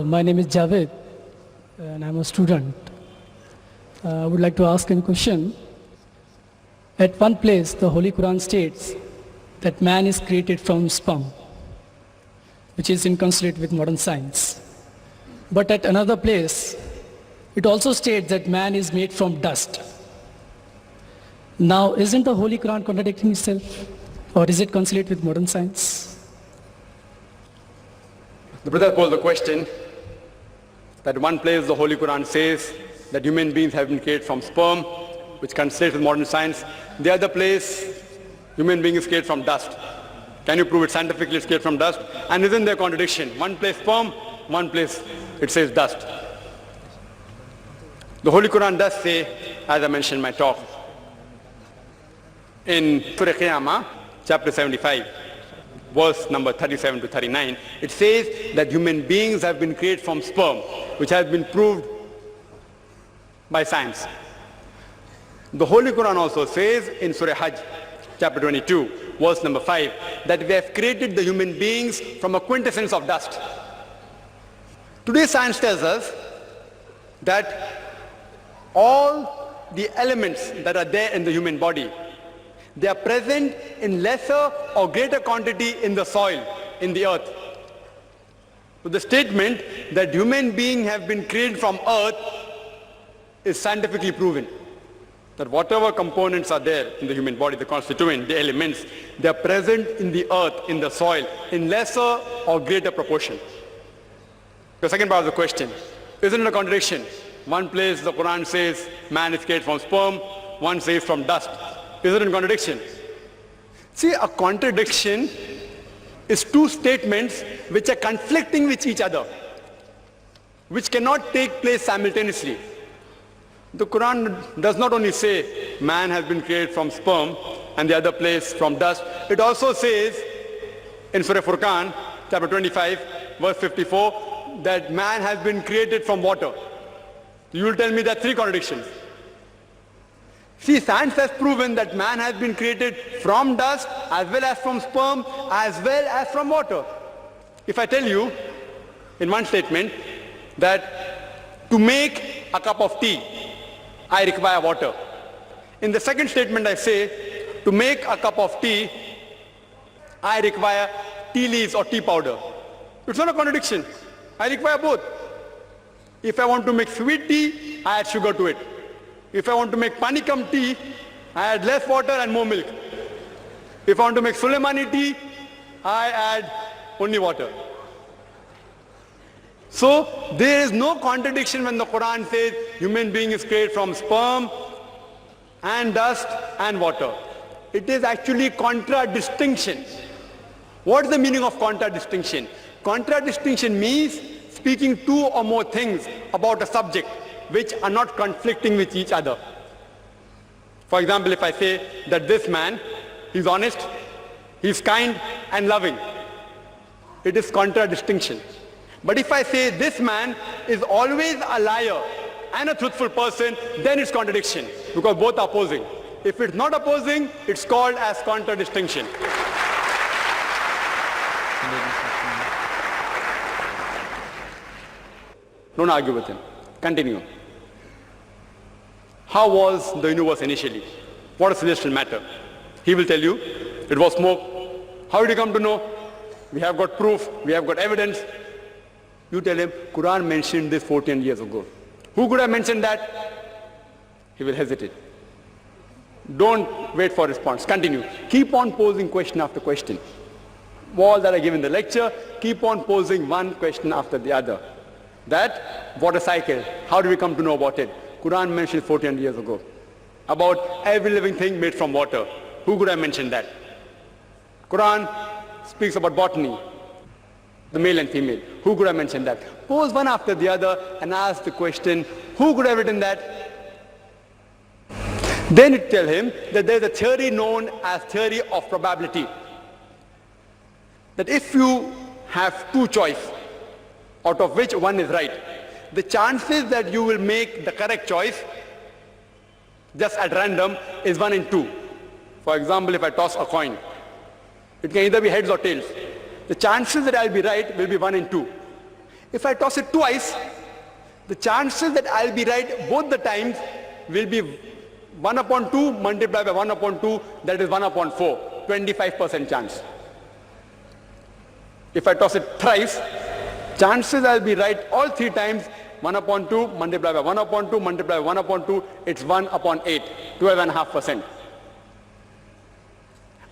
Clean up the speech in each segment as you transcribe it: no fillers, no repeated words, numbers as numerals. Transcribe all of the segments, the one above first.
My name is Javed and I'm a student. I would like to ask a question. At one place, the Holy Quran states that man is created from sperm, which is inconsistent with modern science. But at another place, it also states that man is made from dust. Now, isn't the Holy Quran contradicting itself? Or is it consistent with modern science? The brother posed the question that one place the Holy Quran says that human beings have been created from sperm, which consists with modern science. The other place, human being is created from dust. Can you prove it scientifically it's created from dust? And isn't there a contradiction? One place sperm, one place it says dust. The Holy Quran does say, as I mentioned in my talk, in Surah Qiyamah, chapter 75, verse number 37 to 39, it says that human beings have been created from sperm, which has been proved by science. The Holy Quran also says in Surah Hajj, chapter 22, verse number 5, that we have created the human beings from a quintessence of dust. Today science tells us that all the elements that are there in the human body, they are present in lesser or greater quantity in the soil, in the earth. So the statement that human beings have been created from earth is scientifically proven. That whatever components are there in the human body, the constituent, the elements, they are present in the earth, in the soil, in lesser or greater proportion. The second part of the question, isn't it a contradiction? One place the Quran says man is created from sperm, one says from dust. Is it a contradiction? See, a contradiction is two statements which are conflicting with each other, which cannot take place simultaneously. The Quran does not only say man has been created from sperm and the other place from dust. It also says in Surah Furqan, chapter 25, verse 54, that man has been created from water. You will tell me there are three contradictions. See, science has proven that man has been created from dust, as well as from sperm, as well as from water. If I tell you in one statement that to make a cup of tea, I require water. In the second statement I say, to make a cup of tea, I require tea leaves or tea powder. It's not a contradiction. I require both. If I want to make sweet tea, I add sugar to it. If I want to make panikam tea, I add less water and more milk. If I want to make Sulaimani tea, I add only water. So there is no contradiction when the Quran says human being is created from sperm and dust and water. It is actually contradistinction. What is the meaning of contradistinction? Contradistinction means speaking two or more things about a subject which are not conflicting with each other. For example, if I say that this man, he's honest, he's kind and loving, it is contradistinction. But if I say this man is always a liar and a truthful person, then it's contradiction, because both are opposing. If it's not opposing, it's called as contradistinction. Don't argue with him. Continue. How was the universe initially? What is celestial matter? He will tell you, it was smoke. How did you come to know? We have got proof, we have got evidence. You tell him, Quran mentioned this 14 years ago. Who could have mentioned that? He will hesitate. Don't wait for response. Continue. Keep on posing question after question. All that I give in the lecture, keep on posing one question after the other. That water cycle, how do we come to know about it? Quran mentioned 14 years ago about every living thing made from water. Who could have mentioned that? Quran speaks about botany, the male and female. Who could have mentioned that? Pose one after the other and ask the question, who could have written that? Then you tell him that there is a theory known as theory of probability. That if you have two choices, out of which one is right, the chances that you will make the correct choice just at random is 1 in 2. For example, if I toss a coin, it can either be heads or tails. The chances that I'll be right will be 1 in 2. If I toss it twice, the chances that I'll be right both the times will be 1 upon 2 multiplied by 1 upon 2, that is 1 upon 4, 25% chance. If I toss it thrice, chances I'll be right all 3 times, 1 upon 2 multiplied by 1 upon 2 multiplied by 1 upon 2, it's 1 upon 8, 12.5%.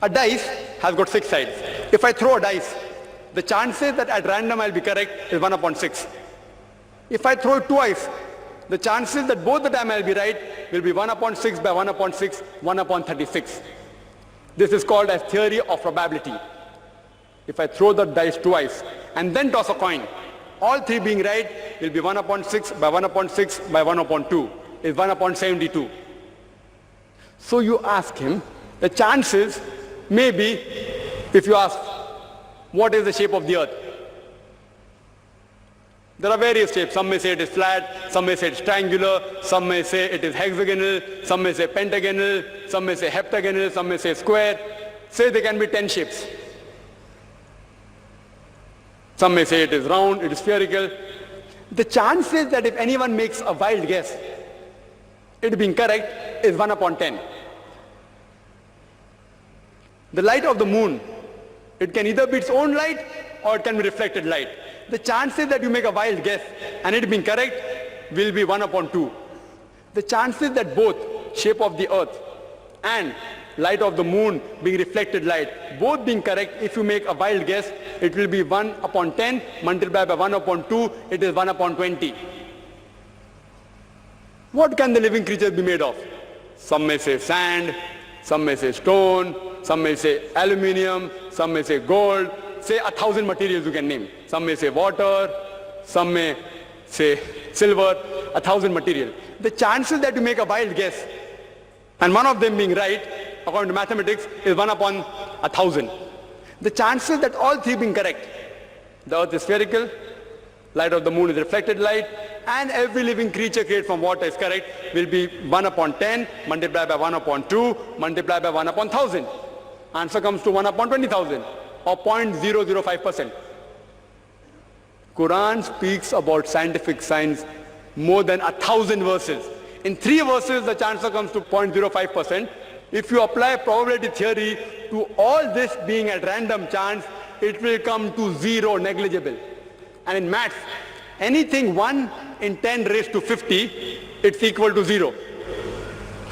A dice has got 6 sides. If I throw a dice, the chances that at random I'll be correct is 1 upon 6. If I throw it twice, the chances that both the time I'll be right will be 1 upon 6 by 1 upon 6, 1 upon 36. This is called as theory of probability. If I throw the dice twice and then toss a coin, all 3 being right will be 1 upon 6 by 1 upon 6 by 1 upon 2 is 1 upon 72. So you ask him, the chances may be, if you ask, what is the shape of the earth? There are various shapes. Some may say it is flat, some may say it's triangular, some may say it is hexagonal, some may say pentagonal, some may say heptagonal, some may say square. Say there can be 10 shapes. Some may say it is round, it is spherical. The chances that if anyone makes a wild guess, it being correct is 1 upon 10. The light of the moon, it can either be its own light or it can be reflected light. The chances that you make a wild guess and it being correct will be 1 upon 2. The chances that both shape of the earth and light of the moon being reflected light, both being correct, if you make a wild guess, it will be 1 upon 10 multiplied by 1 upon 2, it is 1 upon 20. What can the living creatures be made of? Some may say sand, some may say stone, some may say aluminium, some may say gold, say 1,000 materials you can name. Some may say water, some may say silver, 1,000 materials. The chances that you make a wild guess and one of them being right, according to mathematics, is 1 upon 1,000. The chances that all 3 being correct, the earth is spherical, light of the moon is reflected light, and every living creature created from water is correct, will be 1 upon 10 multiplied by 1 upon 2 multiplied by 1 upon 1,000. Answer comes to 1 upon 20,000 or 0.005%. Quran speaks about scientific science more than 1,000 verses. In 3 verses, the answer comes to 0.05%. If you apply probability theory to all this being at random chance, it will come to 0, negligible. And in maths, anything 1 in 10 raised to 50, it's equal to 0.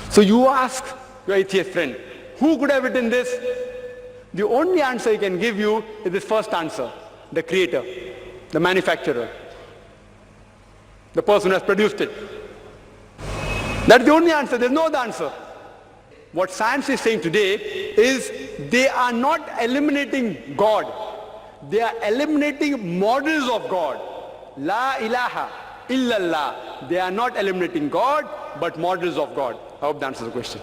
So you ask your atheist friend, who could have written this? The only answer he can give you is this first answer, the creator, the manufacturer, the person who has produced it. That's the only answer, there's no other answer. What science is saying today is they are not eliminating God. They are eliminating models of God. La ilaha illallah. They are not eliminating God, but models of God. I hope that answers the question.